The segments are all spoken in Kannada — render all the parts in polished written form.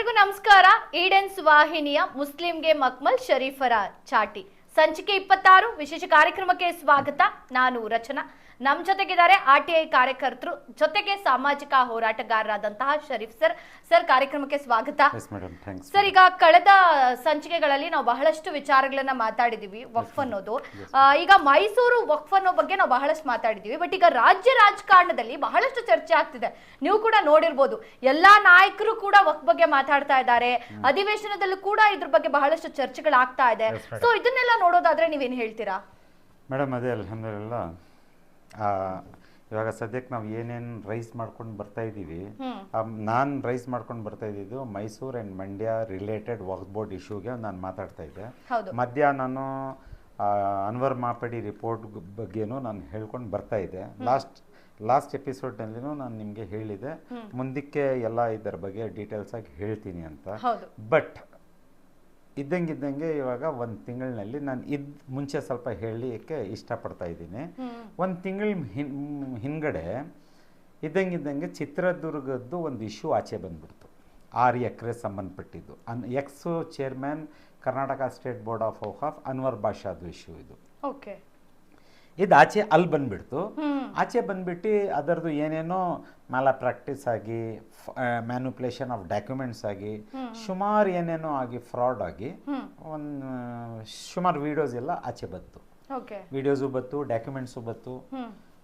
ಎಲ್ಲರಿಗೂ ನಮಸ್ಕಾರ. ಈಡೆನ್ಸ್ ವಾಹಿನಿಯ ಮುಸ್ಲಿಂಗೆ ಮಕ್ಮಲ್ ಶರೀಫರ ಚಾಟಿ ಸಂಚಿಕೆ 26 ವಿಶೇಷ ಕಾರ್ಯಕ್ರಮಕ್ಕೆ ಸ್ವಾಗತ. ನಾನು ರಚನಾ. ನಮ್ಮ ಜೊತೆಗಿದ್ದಾರೆ ಆರ್ಟಿಐ ಕಾರ್ಯಕರ್ತರು, ಜೊತೆಗೆ ಸಾಮಾಜಿಕ ಹೋರಾಟಗಾರರಾದಂತಹ ಶರೀಫ್ ಸರ್ ಕಾರ್ಯಕ್ರಮಕ್ಕೆ ಸ್ವಾಗತ. ಸರ್, ಈಗ ಕಳೆದ ಸಂಚಿಕೆಗಳಲ್ಲಿ ನಾವು ಬಹಳಷ್ಟು ವಿಚಾರಗಳನ್ನ ಮಾತಾಡಿದೀವಿ. ವಕ್ಫ್ ಅನ್ನೋದು, ಈಗ ಮೈಸೂರು ವಕ್ಫ್ ಅನ್ನೋ ಬಗ್ಗೆ ನಾವು ಬಹಳಷ್ಟು ಮಾತಾಡಿದೀವಿ. ಬಟ್ ಈಗ ರಾಜ್ಯ ರಾಜಕಾರಣದಲ್ಲಿ ಬಹಳಷ್ಟು ಚರ್ಚೆ ಆಗ್ತಿದೆ. ನೀವು ಕೂಡ ನೋಡಿರ್ಬೋದು, ಎಲ್ಲಾ ನಾಯಕರು ಕೂಡ ವಕ್ಫ್ ಬಗ್ಗೆ ಮಾತಾಡ್ತಾ ಇದ್ದಾರೆ. ಅಧಿವೇಶನದಲ್ಲೂ ಕೂಡ ಇದ್ರ ಬಗ್ಗೆ ಬಹಳಷ್ಟು ಚರ್ಚೆಗಳಾಗ್ತಾ ಇದೆ. ಸೊ ಇದನ್ನೆಲ್ಲ ನೋಡೋದಾದ್ರೆ ನೀವೇನ್ ಹೇಳ್ತೀರಾ ಮೇಡಮ್? ಅದೇ ಅಲ್ಹಮ್ದುಲಿಲ್ಲಾ, ಇವಾಗ ಸದ್ಯಕ್ಕೆ ನಾವು ಏನೇನು ರೈಸ್ ಮಾಡ್ಕೊಂಡು ಬರ್ತಾ ಇದ್ದೀವಿ, ನಾನು ರೈಸ್ ಮಾಡ್ಕೊಂಡು ಬರ್ತಾ ಇದ್ದಿದ್ದು Mysuru and Mandya related Waqf board ಇಶ್ಯೂಗೆ ನಾನು ಮಾತಾಡ್ತಾ ಇದ್ದೆ. ಮಧ್ಯ ನಾನು ಅನ್ವರ್ ಮಾಪಡಿ ರಿಪೋರ್ಟ್ ಬಗ್ಗೆನೂ ನಾನು ಹೇಳ್ಕೊಂಡು ಬರ್ತಾ ಇದ್ದೆ. ಲಾಸ್ಟ್ ಎಪಿಸೋಡ್ನಲ್ಲಿನೂ ನಾನು ನಿಮಗೆ ಹೇಳಿದೆ, ಮುಂದಕ್ಕೆ ಎಲ್ಲ ಇದರ ಬಗ್ಗೆ ಡೀಟೇಲ್ಸ್ ಆಗಿ ಹೇಳ್ತೀನಿ ಅಂತ. ಬಟ್ ಇದ್ದಂಗೆ ಇವಾಗ ಒಂದು ತಿಂಗಳಿನಲ್ಲಿ ನಾನು ಮುಂಚೆ ಸ್ವಲ್ಪ ಹೇಳಲಿಕ್ಕೆ ಇಷ್ಟಪಡ್ತಾ ಇದ್ದೀನಿ. ಒಂದು ತಿಂಗಳ ಹಿಂದ್ಗಡೆ ಇದ್ದಂಗೆ ಚಿತ್ರದುರ್ಗದ್ದು ಒಂದು ಇಶ್ಯೂ ಆಚೆ ಬಂದ್ಬಿಡ್ತು. 6 ಎಕರೆ ಸಂಬಂಧಪಟ್ಟಿದ್ದು. Ex chairman Karnataka state board of Waqf Anwar ಬಾಷಾದು ಇಶ್ಯೂ ಇದು. ಇದು ಆಚೆ ಅಲ್ಲಿ ಬಂದ್ಬಿಡ್ತು. ಆಚೆ ಬಂದ್ಬಿಟ್ಟು ಅದರದ್ದು ಏನೇನೋ ಮ್ಯಾಲ ಪ್ರಾಕ್ಟೀಸ್ ಆಗಿ, ಮ್ಯಾನುಪ್ಯುಲೇಷನ್ ಆಫ್ ಡಾಕ್ಯುಮೆಂಟ್ಸ್ ಆಗಿ, ಸುಮಾರು ಏನೇನೋ ಆಗಿ, ಫ್ರಾಡ್ ಆಗಿ ಒಂದು ಸುಮಾರು ವಿಡಿಯೋಸ್ ಎಲ್ಲ ಆಚೆ ಬಂತು. ವಿಡಿಯೋಸು ಬಂತು, ಡಾಕ್ಯುಮೆಂಟ್ಸು ಬಂತು.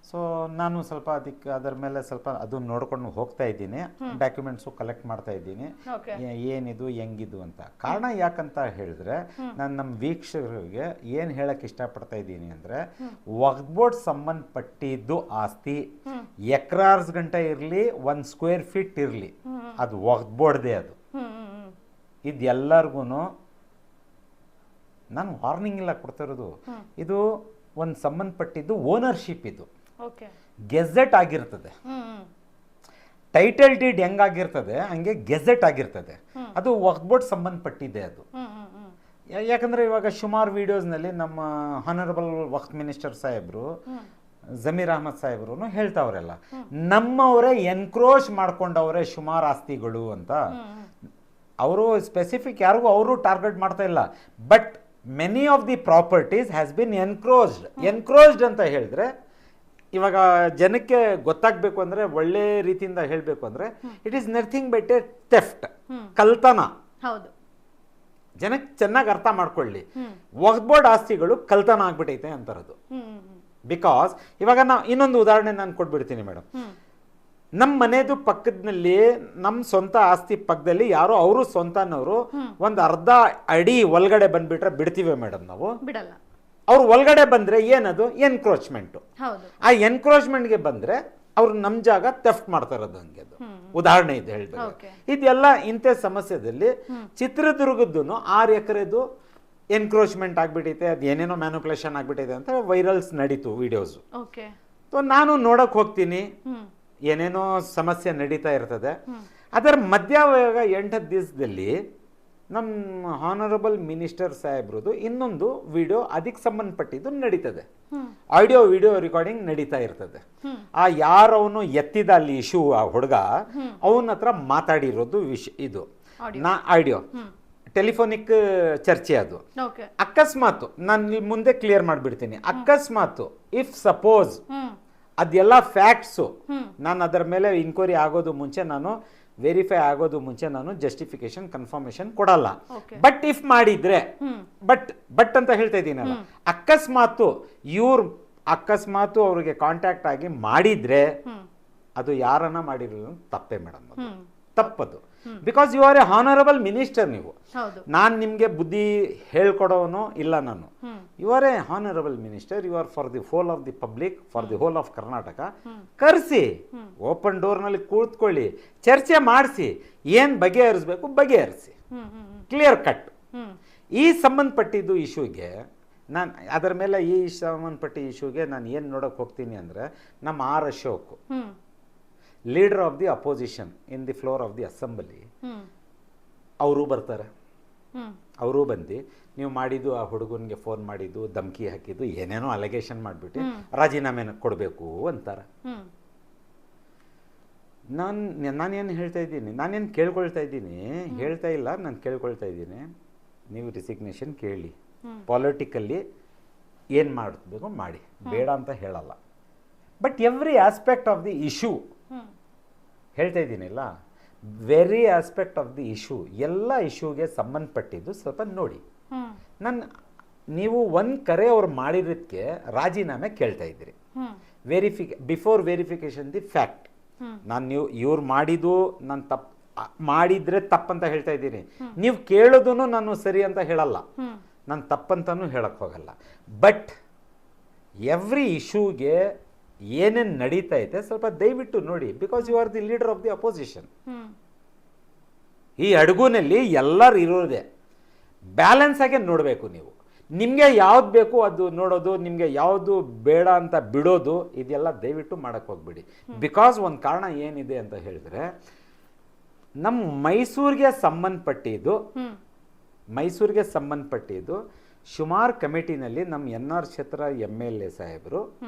ಸೊ ನಾನು ಸ್ವಲ್ಪ ಅದರ ಮೇಲೆ ಸ್ವಲ್ಪ ಅದನ್ನ ನೋಡ್ಕೊಂಡು ಹೋಗ್ತಾ ಇದ್ದೀನಿ. ಡಾಕ್ಯುಮೆಂಟ್ಸು ಕಲೆಕ್ಟ್ ಮಾಡ್ತಾ ಇದ್ದೀನಿ, ಏನಿದು ಹೆಂಗಿದು ಅಂತ. ಕಾರಣ ಯಾಕಂತ ಹೇಳಿದ್ರೆ, ನಾನು ನಮ್ಮ ವೀಕ್ಷಕರಿಗೆ ಏನು ಹೇಳಕ್ ಇಷ್ಟಪಡ್ತಾ ಇದ್ದೀನಿ ಅಂದ್ರೆ, ವಕ್ಫ್ ಬೋರ್ಡ್ ಸಂಬಂಧಪಟ್ಟಿದ್ದು ಆಸ್ತಿ ಎಕ್ರಾರ್ಸ್ ಗಂಟೆ ಇರಲಿ, 1 ಸ್ಕ್ವೇರ್ ಫೀಟ್ ಇರಲಿ, ಅದು ವಕ್ಫ್ ಬೋರ್ಡ್ದೇ. ಅದು ಇದೆಲ್ಲರಿಗೂ ನಾನು ವಾರ್ನಿಂಗ್ ಇಲ್ಲ ಕೊಡ್ತಾ ಇರೋದು. ಇದು ಒಂದು ಸಂಬಂಧಪಟ್ಟಿದ್ದು ಓನರ್ಶಿಪ್. ಇದು ಗೆಜೆಟ್ ಆಗಿರ್ತದೆ. ಟೈಟಲ್ ಡೀಡ್ ಹೆಂಗಾಗಿರ್ತದೆ ಹಂಗೆ ಗೆಜೆಟ್ ಆಗಿರ್ತದೆ. ಅದು ವಕ್ಫ್ ಬೋರ್ಡ್ ಸಂಬಂಧಪಟ್ಟಿದೆ ಅದು. ಯಾಕಂದ್ರೆ ಇವಾಗ ಸುಮಾರು ವಿಡಿಯೋಸ್ನಲ್ಲಿ ನಮ್ಮ ಹಾನರಬಲ್ ವಕ್ಫ್ ಮಿನಿಸ್ಟರ್ ಸಾಹೇಬ್ರು, ಜಮೀರ್ ಅಹಮದ್ ಸಾಹೇಬ್ರು ಹೇಳ್ತಾವ್ರೆಲ್ಲ, ನಮ್ಮವರೇ ಎನ್ಕ್ರೋಚ್ ಮಾಡ್ಕೊಂಡವ್ರೆ ಸುಮಾರು ಆಸ್ತಿಗಳು ಅಂತ. ಅವರು ಸ್ಪೆಸಿಫಿಕ್ ಯಾರಿಗೂ ಅವರು ಟಾರ್ಗೆಟ್ ಮಾಡ್ತಾ ಇಲ್ಲ. But many of the properties has been encroached ಅಂತ ಹೇಳಿದ್ರೆ, ಇವಾಗ ಜನಕ್ಕೆ ಗೊತ್ತಾಗಬೇಕು ಅಂದರೆ, ಒಳ್ಳೆ ರೀತಿಯಿಂದ ಹೇಳಬೇಕು ಅಂದರೆ, it is nothing but A theft, ಕಳ್ತನ. ಜನಕ್ಕೆ ಚೆನ್ನಾಗಿ ಅರ್ಥ ಮಾಡ್ಕೊಳ್ಳಿ, ವಕ್ಫ್ ಬೋರ್ಡ್ ಆಸ್ತಿಗಳು ಕಳ್ತನ ಆಗ್ಬಿಟ್ಟೈತೆ ಅಂತಾರದು. ಬಿಕಾಸ್ ಇವಾಗ ನಾವು ಇನ್ನೊಂದು ಉದಾಹರಣೆ ನಾನು ಕೊಟ್ಬಿಡ್ತೀನಿ ಮೇಡಮ್. ನಮ್ಮ ಮನೆದು ಪಕ್ಕದಲ್ಲಿ, ನಮ್ಮ ಸ್ವಂತ ಆಸ್ತಿ ಪಕ್ಕದಲ್ಲಿ ಯಾರೋ ಅವರು ಸ್ವಂತನವರು ಒಂದು ಅರ್ಧ ಅಡಿ ಒಳಗಡೆ ಬಂದ್ಬಿಟ್ರೆ ಬಿಡ್ತೀವಿ ಮೇಡಮ್ ನಾವು? ಬಿಡಲ್ಲ. ಅವ್ರು ಒಳಗಡೆ ಬಂದ್ರೆ ಏನದು ಎನ್ಕ್ರೋಚ್ಮೆಂಟ್. ಆ ಎನ್ಕ್ರೋಚ್ಮೆಂಟ್ಗೆ ಬಂದ್ರೆ ಅವ್ರು ನಮ್ ಜಾಗ ಥೆಫ್ಟ್ ಮಾಡ್ತಾ ಇರೋದು. ಹಂಗೆ ಅದು ಉದಾಹರಣೆ ಇದೆ ಹೇಳ್ತಾರೆ. ಇದೆಲ್ಲ ಇಂಥ ಸಮಸ್ಯೆದಲ್ಲಿ ಚಿತ್ರದುರ್ಗದ್ದು 6 ಎಕರೆದು ಎನ್ಕ್ರೋಚ್ಮೆಂಟ್ ಆಗ್ಬಿಟ್ಟೈತೆ, ಅದು ಏನೇನೋ ಮ್ಯಾನುಪ್ಯುಲೇಷನ್ ಆಗ್ಬಿಟ್ಟೈತೆ ಅಂತ ವೈರಲ್ಸ್ ನಡೀತು ವಿಡಿಯೋಸ್. ನಾನು ನೋಡಕ್ ಹೋಗ್ತೀನಿ, ಏನೇನೋ ಸಮಸ್ಯೆ ನಡೀತಾ ಇರ್ತದೆ. ಅದರ ಮಧ್ಯ 8 ದಿವಸದಲ್ಲಿ ನಮ್ಮ ಹಾನರಬಲ್ ಮಿನಿಸ್ಟರ್ ಸಾಹೇಬ್ರದ್ದು ಇನ್ನೊಂದು ವಿಡಿಯೋ ಅದಕ್ಕೆ ಸಂಬಂಧಪಟ್ಟಿದ್ದು ನಡೀತದೆ. ಆಡಿಯೋ ವಿಡಿಯೋ ರೆಕಾರ್ಡಿಂಗ್ ನಡೀತಾ ಇರ್ತದೆ. ಆ ಯಾರವನು ಎತ್ತಿದ ಅಲ್ಲಿ ಇಶ್ಯೂ, ಆ ಹುಡುಗ ಅವನ ಹತ್ರ ಮಾತಾಡಿರೋದು ಇದು ಆಡಿಯೋ, ಟೆಲಿಫೋನಿಕ್ ಚರ್ಚೆ ಅದು. ಅಕಸ್ಮಾತ್ ನಾನು ಮುಂದೆ ಕ್ಲಿಯರ್ ಮಾಡ್ಬಿಡ್ತೀನಿ, ಅಕಸ್ಮಾತ್ ಇಫ್ ಸಪೋಸ್ ಅದೆಲ್ಲ ಫ್ಯಾಕ್ಟ್ಸು, ನಾನು ಅದರ ಮೇಲೆ ಇನ್ಕ್ವೈರಿ ಆಗೋದು ಮುಂಚೆ, ನಾನು ವೆರಿಫೈ ಆಗೋದು ಮುಂಚೆ ನಾನು ಜಸ್ಟಿಫಿಕೇಶನ್ ಕನ್ಫರ್ಮೇಶನ್ ಕೊಡಲ್ಲ. ಬಟ್ ಇಫ್ ಮಾಡಿದ್ರೆ, ಬಟ್ ಅಂತ ಹೇಳ್ತಾ ಇದ್ದೀನಲ್ಲ, ಅಕಸ್ಮಾತ್ ಅವ್ರಿಗೆ ಕಾಂಟ್ಯಾಕ್ಟ್ ಆಗಿ ಮಾಡಿದ್ರೆ ಅದು ಯಾರನ್ನ ಮಾಡಿರೋದು ತಪ್ಪೇ ಮೇಡಮ್, ಅದು ತಪ್ಪದು. Because you are a honourable minister. ನೀವು, ನಾನು ನಿಮ್ಗೆ ಬುದ್ಧಿ ಹೇಳ್ಕೊಡೋನು ಇಲ್ಲ. ನಾನು, you are a honourable minister. You are for the whole of the public, for the whole of Karnataka. ಕರೆಸಿ, ಓಪನ್ ಡೋರ್ ನಲ್ಲಿ ಕೂತ್ಕೊಳ್ಳಿ, ಚರ್ಚೆ ಮಾಡಿಸಿ, ಏನ್ ಬಗೆಹರಿಸ್ಬೇಕು ಬಗೆಹರಿಸಿ, ಕ್ಲಿಯರ್ ಕಟ್. ಈ ಸಂಬಂಧಪಟ್ಟಿದ್ದು ಇಶ್ಯೂಗೆ ನಾನು ಅದರ ಮೇಲೆ, ಈ ಸಂಬಂಧಪಟ್ಟ ಇಶ್ಯೂಗೆ ನಾನು ಏನ್ ನೋಡಕ್ ಹೋಗ್ತೀನಿ ಅಂದ್ರೆ, ನಮ್ಮ R Ashok, leader of the opposition in the floor of the assembly, ಅವರು ಬರ್ತಾರೆ. ಅವರು ಬಂದು ನೀವು ಮಾಡಿದ್ದು, ಆ ಹುಡುಗನಿಗೆ ಫೋನ್ ಮಾಡಿದ್ದು, ಧಮಕಿ ಹಾಕಿದ್ದು, ಏನೇನೋ ಅಲಿಗೇಷನ್ ಮಾಡಿಬಿಟ್ಟು ರಾಜೀನಾಮೆ ಕೊಡಬೇಕು ಅಂತಾರೆ. ನಾನೇನು ಹೇಳ್ತಾ ಇದ್ದೀನಿ, ನಾನೇನು ಕೇಳ್ಕೊಳ್ತಾ ಇದ್ದೀನಿ, ಹೇಳ್ತಾ ಇಲ್ಲ, ನಾನು ಕೇಳ್ಕೊಳ್ತಾ ಇದ್ದೀನಿ, ನೀವು ರಿಸಿಗ್ನೇಷನ್ ಕೇಳಿ, ಪಾಲಿಟಿಕಲ್ಲಿ ಏನು ಮಾಡಬೇಕು ಮಾಡಿ, ಬೇಡ ಅಂತ ಹೇಳಲ್ಲ. But every aspect of the issue ಹೇಳ್ತಾ ಇದ್ದೀನಿಲ್ಲ, very aspect of the issue, ಎಲ್ಲ ಇಶ್ಯೂಗೆ ಸಂಬಂಧಪಟ್ಟಿದ್ದು ಸ್ವಲ್ಪ ನೋಡಿ. ನೀವು ಒಂದು ಕರೆ ಅವ್ರು ಮಾಡಿರೋದಕ್ಕೆ ರಾಜೀನಾಮೆ ಕೇಳ್ತಾ ಇದ್ದೀರಿ, ಬಿಫೋರ್ ವೆರಿಫಿಕೇಶನ್ ದಿ ಫ್ಯಾಕ್ಟ್. ನಾನು ಇವ್ರು ಮಾಡಿದ್ದು ನಾನು ಮಾಡಿದ್ರೆ ತಪ್ಪಂತ ಹೇಳ್ತಾ ಇದ್ದೀನಿ, ನೀವು ಕೇಳೋದೂ ನಾನು ಸರಿ ಅಂತ ಹೇಳಲ್ಲ, ನಾನು ತಪ್ಪಂತನೂ ಹೇಳಕ್ ಹೋಗಲ್ಲ. ಬಟ್ ಎವ್ರಿ ಇಶ್ಯೂಗೆ ಏನೇನು ನಡೀತಾ ಇದೆ ಸ್ವಲ್ಪ ದಯವಿಟ್ಟು ನೋಡಿ, because you are the leader of the opposition. ಈ ಅಡುಗುನಲ್ಲಿ ಎಲ್ಲರೂ ಇರೋದೇ, ಬ್ಯಾಲೆನ್ಸ್ ಆಗಿ ನೋಡಬೇಕು ನೀವು. ನಿಮಗೆ ಯಾವ್ದು ಬೇಕು ಅದು ನೋಡೋದು, ನಿಮಗೆ ಯಾವುದು ಬೇಡ ಅಂತ ಬಿಡೋದು, ಇದೆಲ್ಲ ದಯವಿಟ್ಟು ಮಾಡಕ್ಕೆ ಹೋಗ್ಬಿಡಿ. ಬಿಕಾಸ್ ಒಂದು ಕಾರಣ ಏನಿದೆ ಅಂತ ಹೇಳಿದ್ರೆ, ನಮ್ಮ ಮೈಸೂರಿಗೆ ಸಂಬಂಧಪಟ್ಟಿದ್ದು ಸುಮಾರು ಕಮಿಟಿನಲ್ಲಿ ನಮ್ಮ NR ಕ್ಷೇತ್ರ MLA ಸಾಹೇಬರು,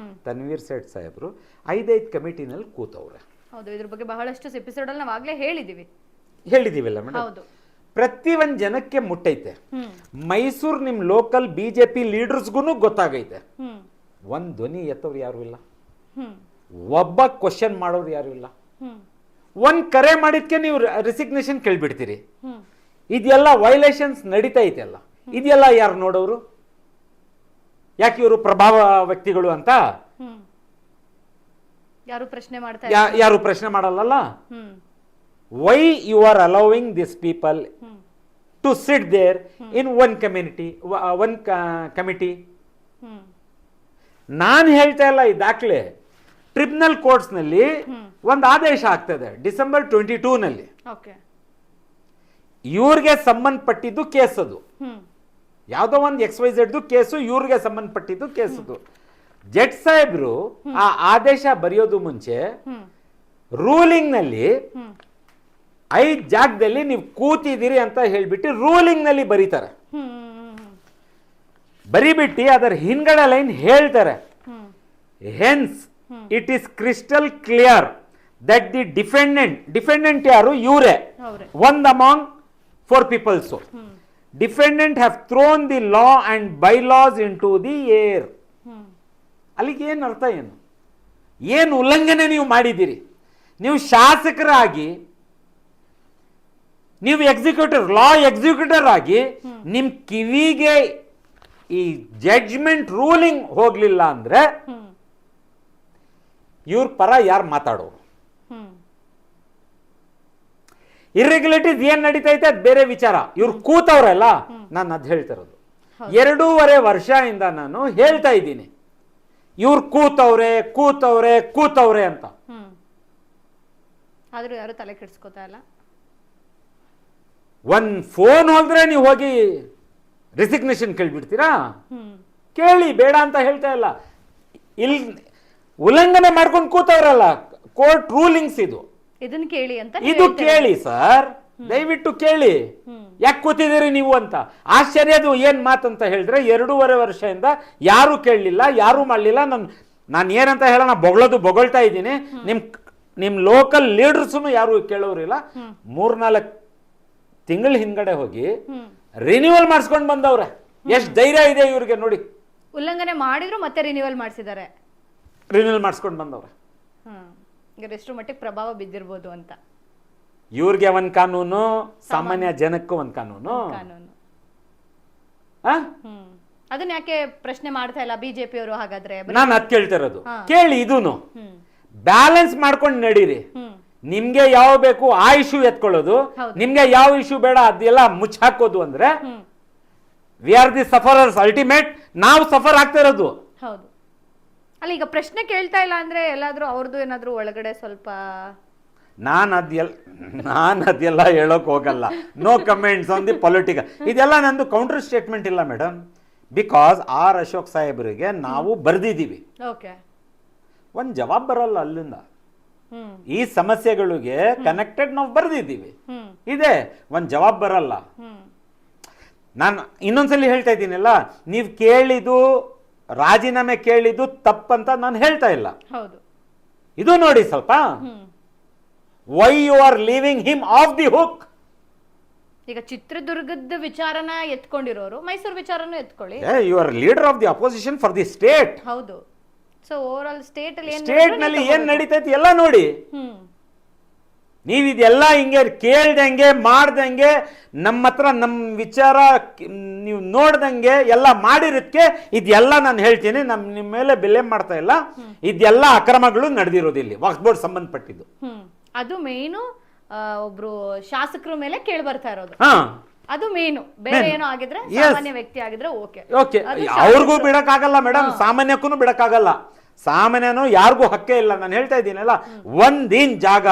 ತನ್ವೀರ್ ಸೇಠ್ ಸಾಹೇಬರು 5 ಕಮಿಟಿನಲ್ಲಿ ಕೂತವ್ರೆ. ಹೌದು, ಇದ್ರ ಬಗ್ಗೆ ಬಹಳಷ್ಟು ಎಪಿಸೋಡ್ ಅಲ್ಲಿ ನಾವು ಆಗ್ಲೇ ಹೇಳಿದೀವಲ್ಲ ಮೇಡಮ್. ಪ್ರತಿ ಒಂದ್ ಜನಕ್ಕೆ ಮುಟ್ಟೈತೆ. ಮೈಸೂರು ನಿಮ್ ಲೋಕಲ್ BJP ಲೀಡರ್ಸ್ಗೂ ಗೊತ್ತಾಗೈತೆ. ಒಂದ್ ಧ್ವನಿ ಎತ್ತವ್ರು ಯಾರು ಇಲ್ಲ, ಒಬ್ಬ ಕ್ವಶನ್ ಮಾಡೋರು ಯಾರು ಇಲ್ಲ. ಒಂದ್ ಕರೆ ಮಾಡಿದ್ಕೆ ನೀವು ರೆಸಿಗ್ನೇಷನ್ ಕೇಳ್ಬಿಡ್ತೀರಿ. ಇದೆಲ್ಲ ವೈಲೇಷನ್ಸ್ ನಡೀತಾ ಐತೆಲ್ಲ, ಇದೆಲ್ಲ ಯಾರು ನೋಡೋರು? ಯಾಕೆ ಇವರು ಪ್ರಭಾವ ವ್ಯಕ್ತಿಗಳು ಅಂತ ಯಾರು ಪ್ರಶ್ನೆ ಮಾಡಲ್ಲ. Why you are allowing these people to sit there in one committee? ನಾನು ಹೇಳ್ತಾ ಇಲ್ಲ, ಈ ದಾಖಲೆ ಟ್ರಿಬ್ಯುನಲ್ ಕೋರ್ಟ್ಸ್ ನಲ್ಲಿ ಒಂದು ಆದೇಶ ಆಗ್ತದೆ ಡಿಸೆಂಬರ್ 22 ನಲ್ಲಿ. ಇವ್ರಿಗೆ ಸಂಬಂಧಪಟ್ಟಿದ್ದು ಕೇಸ್, ಅದು ಯಾವುದೋ ಒಂದು XYZ ಕೇಸು, ಇವ್ರಿಗೆ ಸಂಬಂಧಪಟ್ಟಿದ್ದು ಕೇಸ್. ಅದು ಜಡ್ಜ್ ಸಾಹೇಬ್ರು ಆ ಆದೇಶ ಬರೆಯೋದು ಮುಂಚೆ ರೂಲಿಂಗ್ ನಲ್ಲಿ 5 ಜಾಗದಲ್ಲಿ ನೀವು ಕೂತಿದ್ದೀರಿ ಅಂತ ಹೇಳ್ಬಿಟ್ಟು ರೂಲಿಂಗ್ ನಲ್ಲಿ ಬರೀತಾರೆ. ಬರಿಬಿಟ್ಟು ಅದರ ಹಿಂಗಡೆ ಲೈನ್ ಹೇಳ್ತಾರೆ, hence it is crystal clear that the defendant ಯಾರು? ಇವರೇ, ಒಂದ್ among 4 peoples. Defendant have thrown the law and bylaws into the air. ಅಲ್ಲಿಗೆ ಏನು ಅರ್ಥ? ಏನು ಉಲ್ಲಂಘನೆ ನೀವು ಮಾಡಿದ್ದೀರಿ? ನೀವು ಶಾಸಕರಾಗಿ, ನೀವು ಲಾ ಎಕ್ಸಿಕ್ಯೂಟಿವ್ ಆಗಿ, ನಿಮ್ ಕಿವಿಗೆ ಈ ಜಡ್ಜ್ಮೆಂಟ್ ರೂಲಿಂಗ್ ಹೋಗ್ಲಿಲ್ಲ ಅಂದ್ರೆ ಇವ್ರ ಪರ ಯಾರು ಮಾತಾಡೋರು? ಇರ್ರೆಗ್ಯುಲೇಟರೀಸ್ ಏನ್ ನಡೀತೈತೆ ಅದು ಬೇರೆ ವಿಚಾರ. ಇವ್ರು ಕೂತವ್ರಲ್ಲ, ನಾನು ಅದ್ ಹೇಳ್ತಿರೋದು. 2.5 ವರ್ಷದಿಂದ ನಾನು ಹೇಳ್ತಾ ಇದ್ದೀನಿ, ಇವ್ರು ಕೂತವ್ರೆ ಅಂತ. ಆದ್ರೂ ಯಾರು ತಲೆ ಕೆಡಿಸ್ಕೋತಾ ಇಲ್ಲ. ಒಂದ್ ಫೋನ್ ಹೋದ್ರೆ ನೀವು ಹೋಗಿ ರೆಸಿಗ್ನೇಷನ್ ಕೇಳ್ಬಿಡ್ತೀರಾ? ಕೇಳಿ, ಬೇಡ ಅಂತ ಹೇಳ್ತಾ ಇಲ್ಲ. ಇಲ್ಲಿ ಉಲ್ಲಂಘನೆ ಮಾಡ್ಕೊಂಡು ಕೂತವ್ರಲ್ಲ, ಕೋರ್ಟ್ ರೂಲಿಂಗ್ಸ್ ಇದನ್ನ ಕೇಳಿ ಅಂತ. ಇದು ಕೇಳಿ ಸರ್, ದಯವಿಟ್ಟು ಕೇಳಿ. ಯಾಕೆ ಕೂತಿದ್ದೀರಿ ನೀವು ಅಂತ. ಆಶ್ಚರ್ಯದು ಏನ್ ಮಾತಂತ ಹೇಳಿದ್ರೆ, 2.5 ವರ್ಷದಿಂದ ಯಾರು ಕೇಳಲಿಲ್ಲ, ಯಾರು ಮಾಡಲಿಲ್ಲ. ನಾನು ಏನಂತ ಹೇಳೋಣ, ಬೊಗಳ್ತಾ ಇದ್ದೀನಿ. ನಿಮ್ ಲೋಕಲ್ ಲೀಡರ್ಸ್ ಯಾರು ಕೇಳೋರಿಲ್ಲ. 3-4 ತಿಂಗಳ ಹಿಂದ್ಗಡೆ ಹೋಗಿ ರಿನ್ಯೂವಲ್ ಮಾಡಿಸ್ಕೊಂಡು ಬಂದವ್ರೆ. ಎಷ್ಟು ಧೈರ್ಯ ಇದೆ ಇವ್ರಿಗೆ ನೋಡಿ. ಉಲ್ಲಂಘನೆ ಮಾಡಿದ್ರು ಮತ್ತೆ ರಿನ್ಯೂವಲ್ ಮಾಡಿಸ್ಕೊಂಡು ಬಂದವ್ರೆ. ಎಷ್ಟು ಮಟ್ಟಿಗೆ ಪ್ರಭಾವ ಬಿದ್ದಿರ್ಬೋದು ಅಂತ. ಇವ್ರಿಗೆ ಒಂದ್ ಕಾನೂನು, ಸಾಮಾನ್ಯ ಜನಕ್ಕೂ ಒಂದ್ ಕಾನೂನು. ಅದನ್ನ ಯಾಕೆ ಪ್ರಶ್ನೆ ಮಾಡ್ತಾ ಇಲ್ಲ ಬಿಜೆಪಿ ಅವರು? ಹಾಗಾದ್ರೆ ನಾನು ಅದ್ ಕೇಳ್ತಾ ಇರೋದು, ಕೇಳಿ, ಇದೂನು ಬ್ಯಾಲೆನ್ಸ್ ಮಾಡ್ಕೊಂಡು ನಡೀರಿ. ನಿಮ್ಗೆ ಯಾವ ಬೇಕು ಆ ಇಶ್ಯೂ ಎತ್ಕೊಳ್ಳೋದು, ನಿಮ್ಗೆ ಯಾವ ಇಶ್ಯೂ ಬೇಡ ಅದೆಲ್ಲ ಮುಚ್ಚಾಕೋದು ಅಂದ್ರೆ we are the sufferers. Ultimate ನಾವು ಸಫರ್ ಆಗ್ತಾ ಇರೋದು. ಹೌದು. ಅಲ್ಲ, ಈಗ ಪ್ರಶ್ನೆ ಕೇಳ್ತಾ ಇಲ್ಲ ಅಂದ್ರೆ ಎಲ್ಲಾದ್ರೂ ಅವ್ರದ್ದು ಏನಾದ್ರೂ ಒಳಗಡೆ ಸ್ವಲ್ಪ ನಾನು ಅದೆಲ್ಲ ಹೇಳೋಕ್ ಹೋಗಲ್ಲ. No comments on the political. ಇದೆಲ್ಲ ನಂದು ಕೌಂಟರ್ ಸ್ಟೇಟ್ಮೆಂಟ್ ಇಲ್ಲ ಮೇಡಮ್. Because R. ಅಶೋಕ್ ಸಾಹೇಬರಿಗೆ ನಾವು ಬರ್ದಿದ್ದೀವಿ. ಒಂದ್ ಜವಾಬ್ ಬರಲ್ಲ ಅಲ್ಲಿಂದ. ಈ ಸಮಸ್ಯೆಗಳಿಗೆ ಕನೆಕ್ಟೆಡ್ ನಾವು ಬರ್ದಿದ್ದೀವಿ. ಇದೆ, ಒಂದ್ ಜವಾಬ್ ಬರಲ್ಲ. ನಾನು ಇನ್ನೊಂದ್ಸಲಿ ಹೇಳ್ತಾ ಇದ್ದೀನಲ್ಲ, ನೀವು ಕೇಳಿದ್ದು ರಾಜೀನಾಮೆ ಕೇಳಿದ್ದು ತಪ್ಪಂತ ನಾನು ಹೇಳ್ತಾ ಇಲ್ಲ. ಇದು ನೋಡಿ ಸ್ವಲ್ಪ why you are leaving him off the hook? ಈಗ ಚಿತ್ರದುರ್ಗದ ವಿಚಾರನ ಎತ್ಕೊಂಡಿರೋರು ಮೈಸೂರು ವಿಚಾರನೂ ಎತ್ಕೊಳ್ಳಿ. You are leader of the opposition for the state. ಹೌದು. ಸೊ ಓವರ್ ಆಲ್ ಸ್ಟೇಟ್ ನಲ್ಲಿ ಏನ್ ನಡೀತೈತಿ ಎಲ್ಲ ನೋಡಿ. ನೀವಿದೆಲ್ಲ ಹಿಂಗೆ ಕೇಳ್ದಂಗೆ ಮಾಡ್ದಂಗೆ ನಮ್ಮ ಹತ್ರ ನಮ್ಮ ವಿಚಾರ ನೀವು ನೋಡ್ದಂಗೆ ಎಲ್ಲ ಮಾಡಿರೋದಕ್ಕೆ ಇದೆಲ್ಲ ನಾನು ಹೇಳ್ತೀನಿ. ನಿಮ್ಮ ಮೇಲೆ ಬೆಲೆ ಮಾಡ್ತಾ ಇಲ್ಲ. ಇದೆಲ್ಲ ಅಕ್ರಮಗಳು ನಡೆದಿರೋದಿಲ್ಲಿ ವಕ್ಫ್ ಬೋರ್ಡ್ ಸಂಬಂಧಪಟ್ಟಿದ್ದು. ಅದು ಮೇನು ಒಬ್ರು ಶಾಸಕರ ಮೇಲೆ ಕೇಳಿ ಬರ್ತಾ ಇರೋದು. ಅದು ಮೇನು. ಬೇರೆ ಏನೋ ಆಗಿದ್ರೆ ಸಾಮಾನ್ಯ ವ್ಯಕ್ತಿ ಆಗಿದ್ರೆ ಓಕೆ. ಅವ್ರಿಗೂ ಬಿಡಕ್ಕಾಗಲ್ಲ ಮೇಡಮ್, ಸಾಮಾನ್ಯಕ್ಕೂ ಬಿಡಕ್ಕಾಗಲ್ಲ. ಸಾಮಾನ್ಯನೂ ಯಾರಿಗೂ ಹಕ್ಕೇ ಇಲ್ಲ. ನಾನು ಹೇಳ್ತಾ ಇದ್ದೀನಲ್ಲ, ಒಂದಿನ ಜಾಗ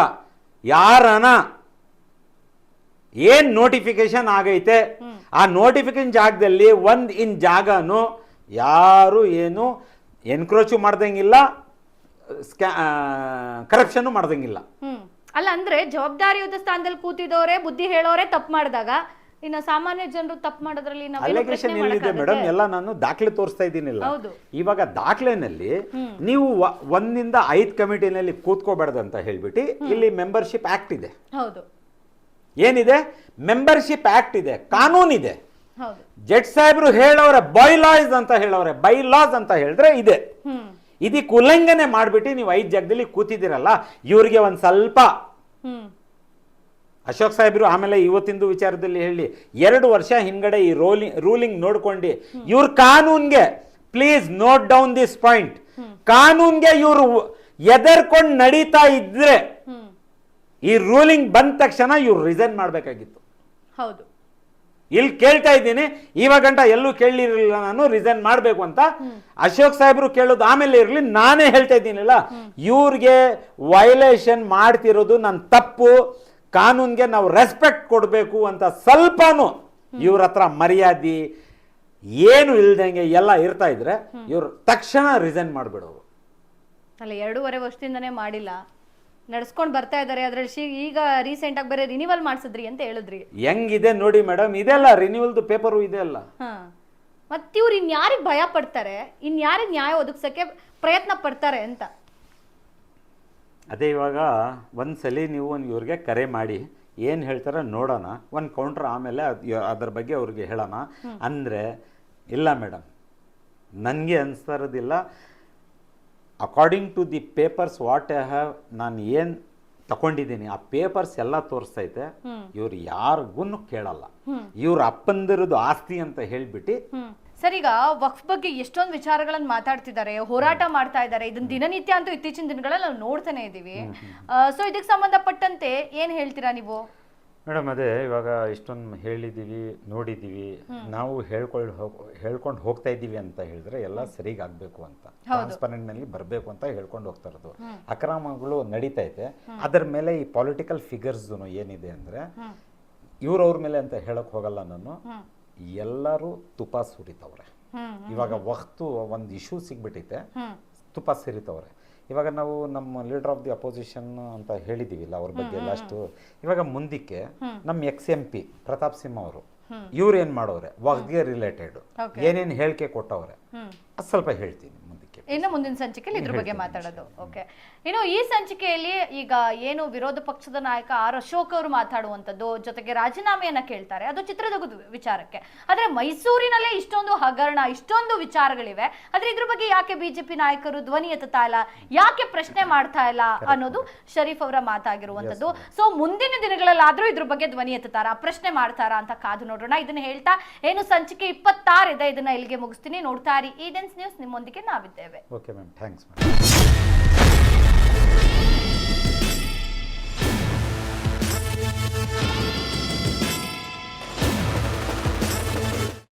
ಯಾರನ ಏನ್ ನೋಟಿಫಿಕೇಶನ್ ಆಗೈತೆ ಆ ನೋಟಿಫಿಕೇಶನ್ ಜಾಗದಲ್ಲಿ ಇನ್ ಜಾಗನು ಯಾರು ಏನು ಎನ್ಕ್ರೋಚ್ ಮಾಡ್ದಂಗಿಲ್ಲ, ಕರಪ್ಷನ್ ಮಾಡ್ದಂಗಿಲ್ಲ. ಅಲ್ಲ ಅಂದ್ರೆ ಜವಾಬ್ದಾರಿಯುತ ಸ್ಥಾನದಲ್ಲಿ ಕೂತಿದವರೇ ಬುದ್ಧಿ ಹೇಳೋರೆ ತಪ್ಪು ಮಾಡಿದಾಗ ಇನ್ನು ಸಾಮಾನ್ಯ ಜನರು ತಪ್ಪು ಮಾಡೋದ್ರಲ್ಲಿ ಅಲಿಗೇಷನ್ ಎಲ್ಲಿದೆ ಮೇಡಮ್? ಎಲ್ಲ ನಾನು ದಾಖಲೆ ತೋರಿಸ್ತಾ ಇದ್ದೀನಿಲ್ಲ. ಇವಾಗ ದಾಖಲೆನಲ್ಲಿ ನೀವು 1 to 5 ಕಮಿಟಿನಲ್ಲಿ ಕೂತ್ಕೋಬಾರ್ದು ಅಂತ ಹೇಳ್ಬಿಟ್ಟು ಇಲ್ಲಿ ಮೆಂಬರ್ಶಿಪ್ ಆಕ್ಟ್ ಇದೆ. ಹೌದು. ಏನಿದೆ? ಮೆಂಬರ್ಶಿಪ್ ಆಕ್ಟ್ ಇದೆ, ಕಾನೂನಿದೆ. ಜಡ್ಜ್ ಸಾಹೇಬ್ರು ಹೇಳೋರೆ ಬೈಲಾಸ್ ಅಂತ ಹೇಳೋರೆ. ಬೈಲಾಸ್ ಅಂತ ಹೇಳಿದ್ರೆ ಇದೆ. ಇದಕ್ಕೆ ಉಲ್ಲಂಘನೆ ಮಾಡ್ಬಿಟ್ಟು ನೀವು 5 ಜಾಗದಲ್ಲಿ ಕೂತಿದ್ದೀರಲ್ಲ, ಇವ್ರಿಗೆ ಒಂದ್ ಸ್ವಲ್ಪ ಅಶೋಕ್ ಸಾಹೇಬ್ರು ಆಮೇಲೆ ಇವತ್ತಿಂದು ವಿಚಾರದಲ್ಲಿ ಹೇಳಿ 2 ವರ್ಷ ಹಿಂಗಡೆ ಈ ರೂಲಿಂಗ್ ನೋಡ್ಕೊಂಡು ಇವ್ರ ಕಾನೂನ್ಗೆ, please note down this point, ಕಾನೂನ್ಗೆ ಇವರು ಎದರ್ಕೊಂಡು ನಡೀತಾ ಇದ್ರೆ ಈ ರೂಲಿಂಗ್ ಬಂದ ತಕ್ಷಣ ಇವ್ರು ರಿಸೈನ್ ಮಾಡ್ಬೇಕಾಗಿತ್ತು. ಹೌದು. ಇಲ್ಲಿ ಕೇಳ್ತಾ ಇದ್ದೀನಿ, ಇವಾಗಂಟ ಎಲ್ಲೂ ಕೇಳಿರಲಿಲ್ಲ ನಾನು ರಿಸೈನ್ ಮಾಡಬೇಕು ಅಂತ. ಅಶೋಕ್ ಸಾಹೇಬ್ರು ಕೇಳೋದು ಆಮೇಲೆ ಇರಲಿ, ನಾನೇ ಹೇಳ್ತಾ ಇದ್ದೀನಿಲ್ಲ, ಇವ್ರಿಗೆ ವೈಲೇಷನ್ ಮಾಡ್ತಿರೋದು ನನ್ನ ತಪ್ಪು, ಕಾನೂನ್ಗೆ ನಾವು ರೆಸ್ಪೆಕ್ಟ್ ಕೊಡಬೇಕು ಅಂತ ಸ್ವಲ್ಪನೂ ಇವ್ರ ಹತ್ರ ಮರ್ಯಾದೆ ಏನು ಇಲ್ದಂಗೆ ಎಲ್ಲ ಇರ್ತಾ ಇದ್ರೆ ಇವ್ರು ತಕ್ಷಣ ರಿಸೈನ್ ಮಾಡ್ಬಿಡೋರು. ಅಲ್ಲ, 2.5 ವರ್ಷದಿಂದನೇ ಮಾಡಿಲ್ಲ, ನಡ್ಸ್ಕೊಂಡ್ ಬರ್ತಾ ಇದಾರೆ. ಅದ್ರಲ್ಲಿ ಈಗ ರೀಸೆಂಟ್ ಆಗಿ ಬೇರೆ ರಿನಿವಲ್ ಮಾಡಿಸಿದ್ರಿ ಅಂತ ಹೇಳಿದ್ರಿ. ಹೆಂಗಿದೆ ನೋಡಿ ಮೇಡಮ್, ಇದೆಲ್ಲ ರಿನಿವಲ್ದು ಪೇಪರು ಇದೆ ಅಲ್ಲ. ಮತ್ತೆ ಇವ್ರು ಇನ್ಯಾರಿಗೆ ಭಯ ಪಡ್ತಾರೆ, ಇನ್ಯಾರಿಗೆ ನ್ಯಾಯ ಒದಗಿಸಕ್ಕೆ ಪ್ರಯತ್ನ ಪಡ್ತಾರೆ ಅಂತ. ಅದೇ ಇವಾಗ ಒಂದ್ಸಲಿ ನೀವು ಇವ್ರಿಗೆ ಕರೆ ಮಾಡಿ ಏನು ಹೇಳ್ತಾರೆ ನೋಡೋಣ, ಒಂದು ಕೌಂಟ್ರ್ ಆಮೇಲೆ ಅದ್ರ ಬಗ್ಗೆ ಅವ್ರಿಗೆ ಹೇಳೋಣ ಅಂದರೆ, ಇಲ್ಲ ಮೇಡಮ್ ನನಗೆ ಅನಿಸ್ತಾ ಇರೋದಿಲ್ಲ. According to the papers what I have, ನಾನು ಏನು ತಗೊಂಡಿದ್ದೀನಿ ಆ ಪೇಪರ್ಸ್ ಎಲ್ಲ ತೋರಿಸ್ತೈತೆ. ಇವ್ರು ಯಾರಿಗೂ ಕೇಳಲ್ಲ, ಇವ್ರ ಅಪ್ಪಂದಿರೋದು ಆಸ್ತಿ ಅಂತ ಹೇಳ್ಬಿಟ್ಟು. ಸರ್, ಈಗ ವಕ್ಫ್ ಬಗ್ಗೆ ಎಷ್ಟೊಂದು ವಿಚಾರಗಳನ್ನ ಮಾತಾಡ್ತಿದ್ದಾರೆ, ಹೋರಾಟ ಮಾಡ್ತಾ ಇದ್ದಾರೆ. ಇದನ್ನ ದಿನನಿತ್ಯ ಅಂತೂ ಇತ್ತೀಚಿನ ದಿನಗಳಲ್ಲಿ ನಾವು ನೋಡ್ತಾನೆ ಇದ್ದೀವಿ. ಸೊ ಇದಕ್ಕೆ ಸಂಬಂಧಪಟ್ಟಂತೆ ಏನ್ ಹೇಳ್ತೀರಾ ನೀವು? ಮೇಡಮ್, ಅದೇ ಇವಾಗ ಇಷ್ಟೊಂದು ಹೇಳಿದ್ದೀವಿ, ನೋಡಿದ್ದೀವಿ, ನಾವು ಹೇಳ್ಕೊಂಡು ಹೋಗ್ತಾ ಇದ್ದೀವಿ ಅಂತ ಹೇಳಿದ್ರೆ ಎಲ್ಲ ಸರಿಗಾಗಬೇಕು ಅಂತ, ಟ್ರಾನ್ಸ್ಪರೆಂಟ್ನಲ್ಲಿ ಬರಬೇಕು ಅಂತ ಹೇಳ್ಕೊಂಡು ಹೋಗ್ತಾ ಇರೋದು. ಅಕ್ರಮಗಳು ನಡೀತೈತೆ. ಅದರ ಮೇಲೆ ಈ ಪೊಲಿಟಿಕಲ್ ಫಿಗರ್ಸ್ ಏನಿದೆ ಅಂದರೆ, ಇವ್ರವ್ರ ಮೇಲೆ ಅಂತ ಹೇಳಕ್ ಹೋಗಲ್ಲ ನಾನು, ಎಲ್ಲರೂ ತುಪ್ಪ ಸುರಿತವ್ರೆ. ಇವಾಗ ವಕ್ತು ಒಂದು ಇಶ್ಯೂ ಸಿಗ್ಬಿಟ್ಟೈತೆ, ತುಪ್ಪ ಸುರಿತವ್ರೆ. ಇವಾಗ ನಾವು ನಮ್ಮ ಲೀಡರ್ ಆಫ್ ದಿ ಅಪೋಸಿಷನ್ ಅಂತ ಹೇಳಿದೀವಿಲ್ಲ ಅವ್ರ ಬಗ್ಗೆ ಲಾಸ್ಟು. ಇವಾಗ ಮುಂದಕ್ಕೆ ನಮ್ಮ XMP ಪ್ರತಾಪ್ ಸಿಂಹ ಅವರು, ಇವ್ರು ಏನ್ ಮಾಡೋರೆ ವಕ್ಫ್ಗೆ ರಿಲೇಟೆಡ್ ಏನೇನು ಹೇಳಿಕೆ ಕೊಟ್ಟವ್ರೆ ಸ್ವಲ್ಪ ಹೇಳ್ತೀನಿ ಮುಂದಕ್ಕೆ. ಇನ್ನು ಮುಂದಿನ ಸಂಚಿಕೆಯಲ್ಲಿ ಇದ್ರ ಬಗ್ಗೆ ಮಾತಾಡೋದು. ಓಕೆ, ಇನ್ನು ಈ ಸಂಚಿಕೆಯಲ್ಲಿ ಈಗ ಏನು ವಿರೋಧ ಪಕ್ಷದ ನಾಯಕ ಆರ್ ಅಶೋಕ್ ಅವರು ಮಾತಾಡುವಂಥದ್ದು, ಜೊತೆಗೆ ರಾಜೀನಾಮೆಯನ್ನ ಕೇಳ್ತಾರೆ, ಅದು ಚಿತ್ರದುರ್ಗದ ವಿಚಾರಕ್ಕೆ. ಆದ್ರೆ ಮೈಸೂರಿನಲ್ಲೇ ಇಷ್ಟೊಂದು ಹಗರಣ, ಇಷ್ಟೊಂದು ವಿಚಾರಗಳಿವೆ, ಆದ್ರೆ ಇದ್ರ ಬಗ್ಗೆ ಯಾಕೆ ಬಿಜೆಪಿ ನಾಯಕರು ಧ್ವನಿ ಎತ್ತುತ್ತಾ ಇಲ್ಲ, ಯಾಕೆ ಪ್ರಶ್ನೆ ಮಾಡ್ತಾ ಇಲ್ಲ ಅನ್ನೋದು ಶರೀಫ್ ಅವರ ಮಾತಾಗಿರುವಂಥದ್ದು. ಸೊ ಮುಂದಿನ ದಿನಗಳಲ್ಲಾದ್ರೂ ಇದ್ರ ಬಗ್ಗೆ ಧ್ವನಿ ಎತ್ತುತ್ತಾರಾ, ಪ್ರಶ್ನೆ ಮಾಡ್ತಾರಾ ಅಂತ ಕಾದು ನೋಡೋಣ. ಇದನ್ನ ಹೇಳ್ತಾ ಏನು ಸಂಚಿಕೆ 26 ಇದೆ, ಇದನ್ನ ಇಲ್ಲಿಗೆ ಮುಗಿಸ್ತೀನಿ. ನೋಡ್ತಾ ಇರಿ E-Dens ನ್ಯೂಸ್, ನಿಮ್ಮೊಂದಿಗೆ ನಾವಿದ್ದೇವೆ. Okay ma'am, thanks ma'am.